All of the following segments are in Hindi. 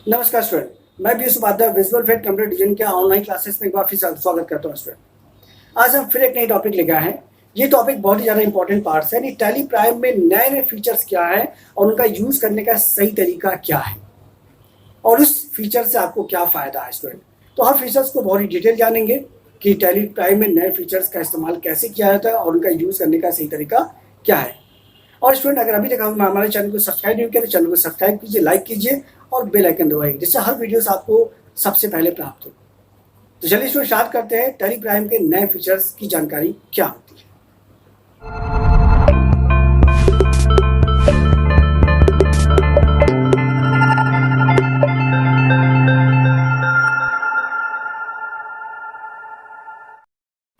नमस्कार स्टूडेंट। मैं B Upadhyay visual effect computer design के ऑनलाइन क्लासेस में एक बार फिर स्वागत करता हूँ स्टूडेंट। आज हम फिर एक नई टॉपिक लेकर आए हैं। ये टॉपिक बहुत ही ज़्यादा इंपॉर्टेंट पार्ट्स है। टैली प्राइम में नए नए फीचर्स क्या है और उनका यूज करने का सही तरीका क्या है और उस फीचर से आपको क्या फायदा है स्टूडेंट। तो हर फीचर्स को बहुत ही डिटेल जानेंगे कि टैली प्राइम में नए फीचर्स का इस्तेमाल कैसे किया जाता है और उनका यूज करने का सही तरीका क्या है। और स्टूडेंट, अगर अभी तक हमारे चैनल को सब्सक्राइब नहीं किया तो चैनल को सब्सक्राइब कीजिए, लाइक कीजिए और बेल आइकन दबाइए, जिससे हर वीडियोस आपको सबसे पहले प्राप्त हो। तो चलिए स्टूडेंट, स्टार्ट करते हैं। टैली प्राइम के नए फीचर्स की जानकारी क्या होती है।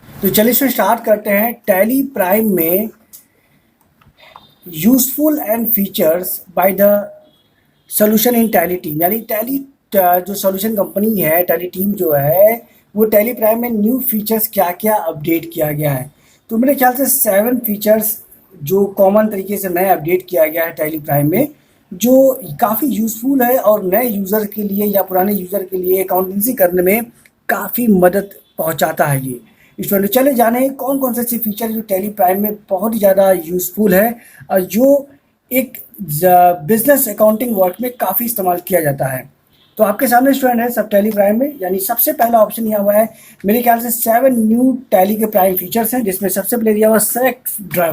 तो चलिए स्टूडेंट, स्टार्ट करते हैं। टैली प्राइम में useful and features by the solution in tally team, यानी टैली जो सोल्यूशन कंपनी है, टैली टीम जो है, वो टैली प्राइम में न्यू फीचर्स क्या क्या अपडेट किया गया है। तो मेरे ख्याल से 7 फीचर्स जो कॉमन तरीके से नए अपडेट किया गया है टैली प्राइम में, जो काफ़ी यूज़फुल है और नए यूज़र के लिए या पुराने यूज़र के लिए अकाउंटेंसी करने में काफ़ी मदद पहुंचाता है ये। स्टूडेंट, चले जाने कौन कौन से फीचर जो टैली प्राइम में बहुत ही ज़्यादा यूज़फुल है और जो एक बिजनेस अकाउंटिंग वर्क में काफ़ी इस्तेमाल किया जाता है। तो आपके सामने स्टूडेंट है सब टैली प्राइम में, यानी सबसे पहला ऑप्शन दिया हुआ है। मेरे ख्याल से 7 न्यू टैली के प्राइम फीचर्स हैं, जिसमें सबसे पहले दिया हुआ सेलेक्ट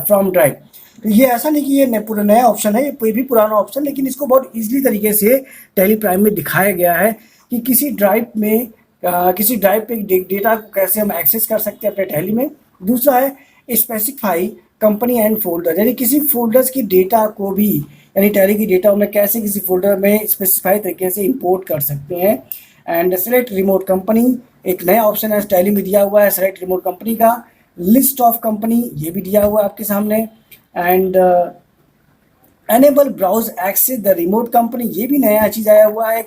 फ्रॉम ड्राइव। तो ये ऐसा नहीं कि ये पूरा नया ऑप्शन है, ये भी पुराना ऑप्शन, लेकिन इसको बहुत ईजिली तरीके से टैली प्राइम में दिखाया गया है कि किसी ड्राइव पे डेटा को कैसे हम एक्सेस कर सकते हैं अपने टैली में। दूसरा है स्पेसिफाई कंपनी एंड फोल्डर, यानी किसी फोल्डर्स की डेटा को भी, यानी टैली की डेटा में कैसे किसी फोल्डर में स्पेसिफाई तरीके से इंपोर्ट कर सकते हैं। एंड सेलेक्ट रिमोट कंपनी, एक नया ऑप्शन है टैली में दिया हुआ है सेलेक्ट रिमोट कंपनी का। लिस्ट ऑफ कंपनी, ये भी दिया हुआ है आपके सामने। And enable browse access the remote company, ये भी नया चीज़ आया हुआ है।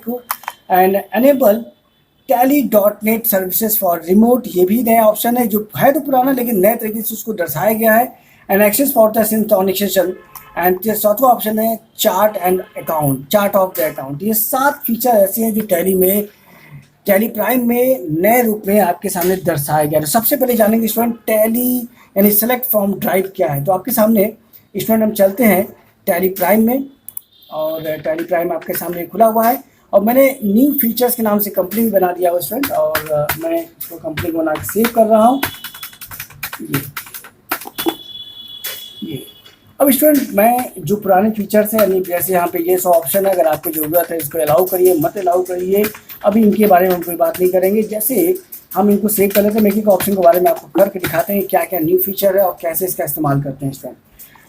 And enable tally.net services for remote, ये भी नया ऑप्शन है, जो है तो पुराना लेकिन नए तरीके से उसको दर्शाया गया है। And access for the synchronization. And चौथा ऑप्शन है chart and account, chart of the account. ये 7 फीचर ऐसे हैं जो टैली प्राइम में नए रूप में आपके सामने दर्शाया गया है। तो सबसे पहले जानेंगे स्टूडेंट टैली यानी सेलेक्ट फ्रॉम ड्राइव क्या है। तो आपके सामने स्टूडेंट हम चलते हैं टैली प्राइम में, और टैली प्राइम आपके सामने खुला हुआ है और मैंने न्यू फीचर्स के नाम से कंपनी बना दिया हुआ स्टूडेंट, और मैं इसको कंपनी को बना के सेव कर रहा हूँ। ये अब स्टूडेंट, मैं जो पुराने फीचर्स हैं, यानी जैसे यहाँ पे ये 100 ऑप्शन है, अगर आपको ज़रूरत है इसको अलाउ करिए, मत अलाउ करिए, अभी इनके बारे में हम कोई बात नहीं करेंगे। जैसे हम इनको सेव कर लेते हैं, मेकिंग ऑप्शन के बारे में आपको करके दिखाते हैं क्या क्या न्यू फीचर है और कैसे इसका इस्तेमाल करते हैं स्टूडेंट।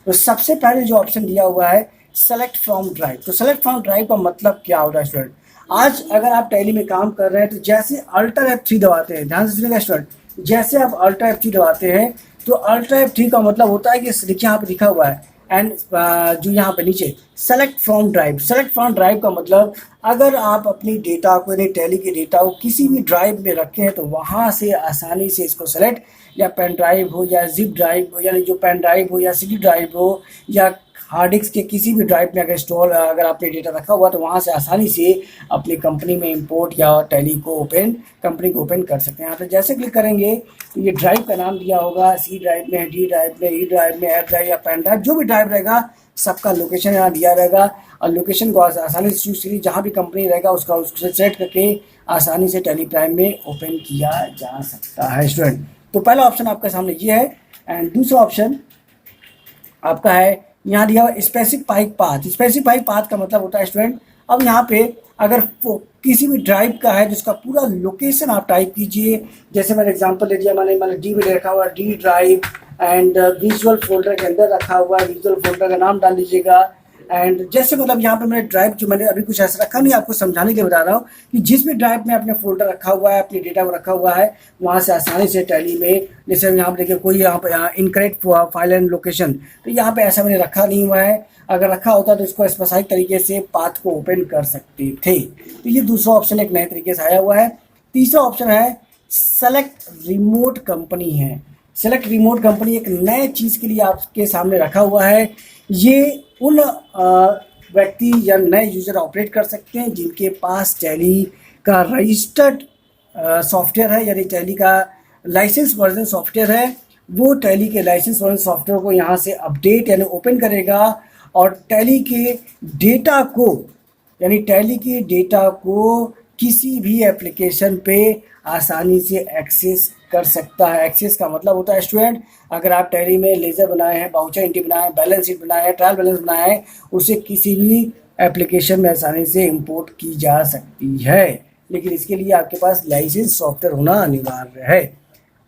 तो सबसे पहले जो ऑप्शन दिया हुआ है सेलेक्ट फ्रॉम ड्राइव। तो सेलेक्ट फ्रॉम ड्राइव का मतलब क्या होता है स्टूडेंट? आज अगर आप टैली में काम कर रहे हैं तो जैसे अल्टर F3 दबाते हैं, ध्यान से सुनिएगा स्टूडेंट, जैसे आप अल्टर F3 दबाते हैं तो अल्टर F3 का मतलब होता है कि देखिए यहाँ पे लिखा हुआ है एंड जो यहाँ पे नीचे select from drive. Select from drive का मतलब अगर आप अपनी डेटा को, यानी टैली के डेटा को किसी भी ड्राइव में रखे हैं तो वहाँ से आसानी से इसको सेलेक्ट, या पेन ड्राइव हो या जिप ड्राइव हो, यानी जो पेन ड्राइव हो या CD ड्राइव हो या हार्ड डिस्क के किसी भी ड्राइव में अगर आपने डेटा रखा हुआ तो वहाँ से आसानी से अपनी कंपनी में इंपोर्ट या टैली को कंपनी को ओपन कर सकते हैं। यहाँ पे जैसे क्लिक करेंगे तो ये ड्राइव का नाम दिया होगा, C ड्राइव में, D ड्राइव में, E ड्राइव में, F ड्राइव या पेन ड्राइव, जो भी ड्राइव रहेगा सबका लोकेशन यहाँ दिया रहेगा, और लोकेशन को आसानी से चूज करिए, जहाँ भी कंपनी रहेगा उसको सेलेक्ट करके आसानी से टैली प्राइम में ओपन किया जा सकता है स्टूडेंट। तो पहला ऑप्शन आपके सामने ये है। एंड दूसरा ऑप्शन आपका है, यहाँ दिया हुआ स्पेसिफाई पाथ। स्पेसिफाई पाथ का मतलब होता है स्टूडेंट, अब यहाँ पे अगर किसी भी ड्राइव का है जिसका पूरा लोकेशन आप टाइप कीजिए, जैसे मैंने एग्जांपल ले दिया, मैंने डी में रखा हुआ D drive and visual folder के अंदर रखा हुआ है, विजुअल फोल्डर का नाम डाल दीजिएगा। एंड जैसे मतलब यहाँ पे मैंने ड्राइव, जो मैंने अभी कुछ ऐसा रखा नहीं, आपको समझाने के लिए बता रहा हूँ कि जिस भी ड्राइव में आपने फोल्डर रखा हुआ है, अपने डेटा को रखा हुआ है, वहाँ से आसानी से टैली में, जैसे यहाँ पे देखिए कोई यहाँ इनकरेक्ट फाइल एंड लोकेशन, तो यहाँ पे ऐसा मैंने रखा नहीं हुआ है, अगर रखा होता तो इसको स्पेसिफिक तरीके से पाथ को ओपन कर सकते थे। तो ये दूसरा ऑप्शन एक नए तरीके से आया हुआ है। तीसरा ऑप्शन है सेलेक्ट रिमोट कंपनी है। सेलेक्ट रिमोट कंपनी एक नए चीज़ के लिए आपके सामने रखा हुआ है। ये उन व्यक्ति या नए यूज़र ऑपरेट कर सकते हैं जिनके पास टैली का रजिस्टर्ड सॉफ्टवेयर है, यानी टैली का लाइसेंस वर्जन सॉफ्टवेयर है। वो टैली के लाइसेंस वर्जन सॉफ्टवेयर को यहाँ से अपडेट यानी ओपन करेगा और टैली के डेटा को, यानी टैली के डेटा को किसी भी एप्लीकेशन पे आसानी से एक्सेस कर सकता है। एक्सेस का मतलब होता है स्टूडेंट, अगर आप टैली में लेजर बनाए हैं, बाउचर एंट्री बनाए हैं, बैलेंस शीट बनाए हैं, ट्रायल बैलेंस बनाए हैं, उसे किसी भी एप्लीकेशन में आसानी से इंपोर्ट की जा सकती है, लेकिन इसके लिए आपके पास लाइसेंस सॉफ्टवेयर होना अनिवार्य है।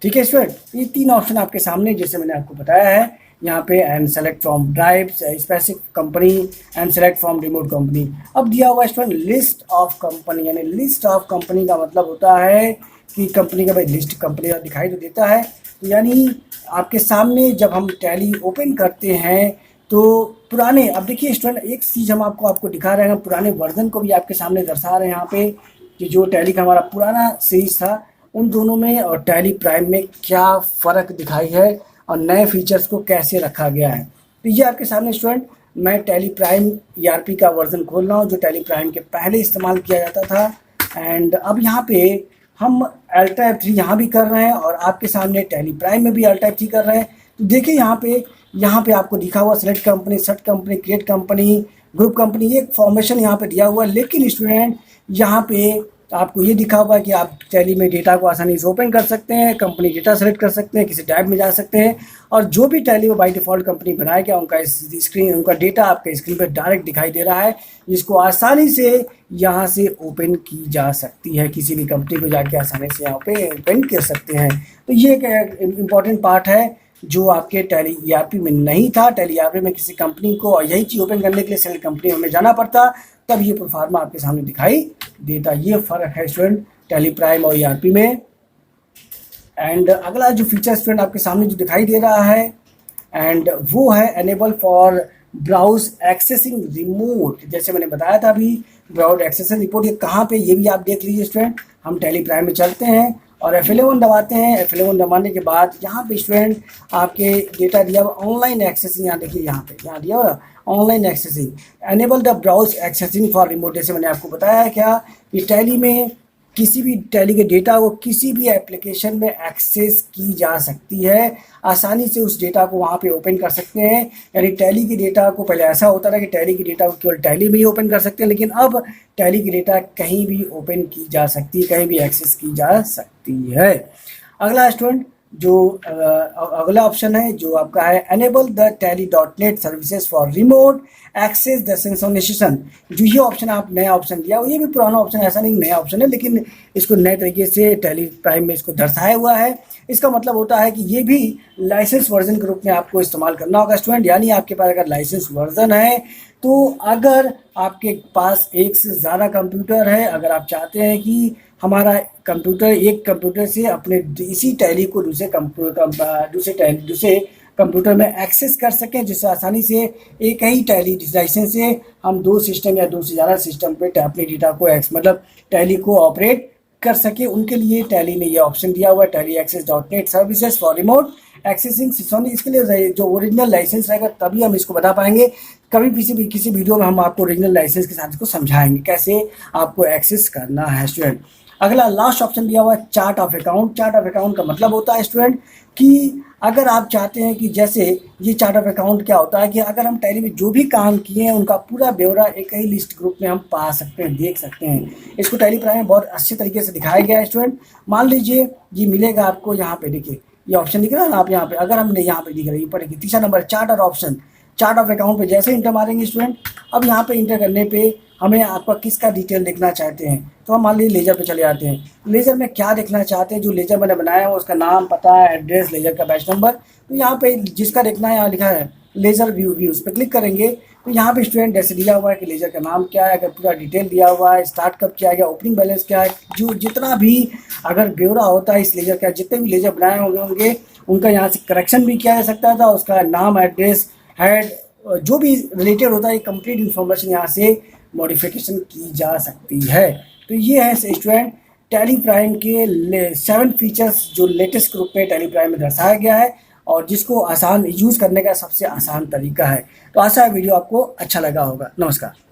ठीक है स्टूडेंट, ये 3 ऑप्शन आपके सामने जैसे मैंने आपको बताया है यहाँ पे, and select from drive, specific company and select from remote company. अब दिया हुआ स्टूडेंट लिस्ट ऑफ कंपनी, यानी लिस्ट ऑफ कंपनी का मतलब होता है कि कंपनी का भाई लिस्ट कंपनी का दिखाई तो देता है, यानी आपके सामने जब हम टैली ओपन करते हैं तो पुराने, अब देखिए स्टूडेंट एक चीज़ हम आपको दिखा रहे हैं, पुराने वर्जन को भी आपके सामने दर्शा रहे हैं यहाँ पे कि जो टैली का हमारा पुराना सीरीज था उन दोनों में और टैली प्राइम में क्या फ़र्क दिखाई है और नए फीचर्स को कैसे रखा गया है। तो ये आपके सामने स्टूडेंट मैं टैली प्राइम ERP का वर्जन खोल रहा हूँ जो टैली प्राइम के पहले इस्तेमाल किया जाता था। एंड अब यहाँ पे हम अल्ट्रा F3 यहाँ भी कर रहे हैं और आपके सामने टैली प्राइम में भी अल्ट्रा F3 कर रहे हैं। तो देखिए यहाँ पे आपको लिखा हुआ select company, set company, create company, group company, ये फॉर्मेशन यहाँ पे दिया हुआ है। लेकिन स्टूडेंट यहाँ पे आपको ये दिखा हुआ है कि आप टैली में डेटा को आसानी से ओपन कर सकते हैं, कंपनी डेटा सेलेक्ट कर सकते हैं, किसी टैब में जा सकते हैं और जो भी टैली में बाय डिफ़ॉल्ट कंपनी बनाया गया उनका स्क्रीन, उनका डेटा आपके स्क्रीन पर डायरेक्ट दिखाई दे रहा है, जिसको आसानी से यहाँ से ओपन की जा सकती है। किसी भी कंपनी को जाके आसानी से यहाँ पे ओपन कर सकते हैं। तो ये एक इम्पॉर्टेंट पार्ट है जो आपके टैली ERP में नहीं था। टैली ERP में किसी कंपनी को यही चीज़ ओपन करने के लिए सेलेक्ट कंपनी हमें जाना पड़ता, तब ये प्रोफार्मा आपके सामने दिखाई देता। ये फ़र्क है स्टूडेंट टैली प्राइम और ERP में। एंड अगला जो फीचर स्टूडेंट आपके सामने जो दिखाई दे रहा है एंड वो है enable for browse accessing remote. जैसे मैंने बताया था अभी, ब्राउज एक्सेसिंग रिपोर्ट ये कहाँ पे, ये भी आप देख लीजिए स्टूडेंट। हम टैली प्राइम में चलते हैं और F11 दबाते हैं। F11 दबाने के बाद यहाँ पे स्टूडेंट आपके डेटा दिया हुआ ऑनलाइन एक्सेसिंग, यहाँ देखिए यहाँ दिया हुआ online accessing, enable the browse accessing for remote. जैसे मैंने आपको बताया है क्या कि टैली में किसी भी टैली के डेटा को किसी भी एप्लीकेशन में एक्सेस की जा सकती है, आसानी से उस डेटा को वहाँ पे ओपन कर सकते हैं। यानी टैली के डेटा को पहले ऐसा होता था कि टैली के डेटा को केवल टैली में ही ओपन कर सकते हैं, लेकिन अब टैली की डेटा कहीं भी ओपन की जा सकती है, कहीं भी एक्सेस की जा सकती है। अगला स्टूडेंट जो अगला ऑप्शन है जो आपका है enable the tally.net services for remote access the synchronization. जो ये ऑप्शन आप नया ऑप्शन दिया हो, ये भी पुराना ऑप्शन, ऐसा नहीं नया ऑप्शन है, लेकिन इसको नए तरीके से टैली प्राइम में इसको दर्शाया हुआ है। इसका मतलब होता है कि ये भी लाइसेंस वर्जन के रूप में आपको इस्तेमाल करना होगा स्टूडेंट। यानी आपके पास अगर लाइसेंस वर्जन है तो अगर आपके पास एक से ज़्यादा कंप्यूटर है, अगर आप चाहते हैं कि हमारा कंप्यूटर एक कंप्यूटर से अपने इसी टैली को दूसरे कंप्यूटर में एक्सेस कर सकें, जिससे आसानी से एक ही टैली लाइसेंस से हम 2 सिस्टम या 2 से ज़्यादा सिस्टम पे अपने डेटा को मतलब टैली को ऑपरेट कर सके, उनके लिए टैली ने ये ऑप्शन दिया हुआ है टैली एक्सेस.net services for remote accessing system. इसके लिए जो ओरिजिनल लाइसेंस रहेगा तभी हम इसको बता पाएंगे। कभी किसी वीडियो में हम आपको ओरिजिनल लाइसेंस के साथ इसको समझाएंगे कैसे आपको एक्सेस करना है स्टूडेंट। अगला लास्ट ऑप्शन दिया हुआ है chart of account. Chart of account का मतलब होता है स्टूडेंट कि अगर आप चाहते हैं कि जैसे ये चार्ट ऑफ अकाउंट क्या होता है कि अगर हम टैली में जो भी काम किए हैं उनका पूरा ब्यौरा एक ही लिस्ट ग्रुप में हम पा सकते हैं, देख सकते हैं। इसको टैली प्राइम में बहुत अच्छे तरीके से दिखाया गया है स्टूडेंट। मान लीजिए ये मिलेगा आपको, यहाँ पे देखिए ये ऑप्शन दिख रहा है ना आप यहाँ पे, अगर हमने यहाँ पे दिख रहा है ऊपर देखिए तीसरा नंबर चार्ट और ऑप्शन, चार्ट ऑफ अकाउंट पे जैसे इंटर मारेंगे स्टूडेंट, अब यहाँ पे इंटर करने पे हमें आपका किसका डिटेल देखना चाहते हैं तो हम मान लीजिए लेजर पे चले जाते हैं। लेजर में क्या देखना चाहते हैं, जो लेजर मैंने बनाया है उसका नाम, पता, एड्रेस, लेजर का बैच नंबर। तो यहाँ पे जिसका देखना है यहाँ लिखा है लेजर व्यू, उस पर क्लिक करेंगे तो यहाँ पे स्टूडेंट जैसे दिया हुआ है कि लेजर का नाम क्या है, अगर पूरा डिटेल दिया हुआ है, स्टार्ट कब किया गया, ओपनिंग बैलेंस क्या है, जो जितना भी अगर ब्यौरा होता है इस लेजर का, जितने भी लेजर बनाए होंगे उनका यहाँ से करेक्शन भी किया जा सकता था, उसका नाम, एड्रेस, हेड, जो भी रिलेटेड होता है कंप्लीट इन्फॉर्मेशन यहाँ से मॉडिफिकेशन की जा सकती है। तो ये है स्टूडेंट टैली प्राइम के 7 फीचर्स जो लेटेस्ट ग्रुप में टैली प्राइम में दर्शाया गया है। और जिसको आसान यूज़ करने का सबसे आसान तरीका है। तो आशा है वीडियो आपको अच्छा लगा होगा। नमस्कार।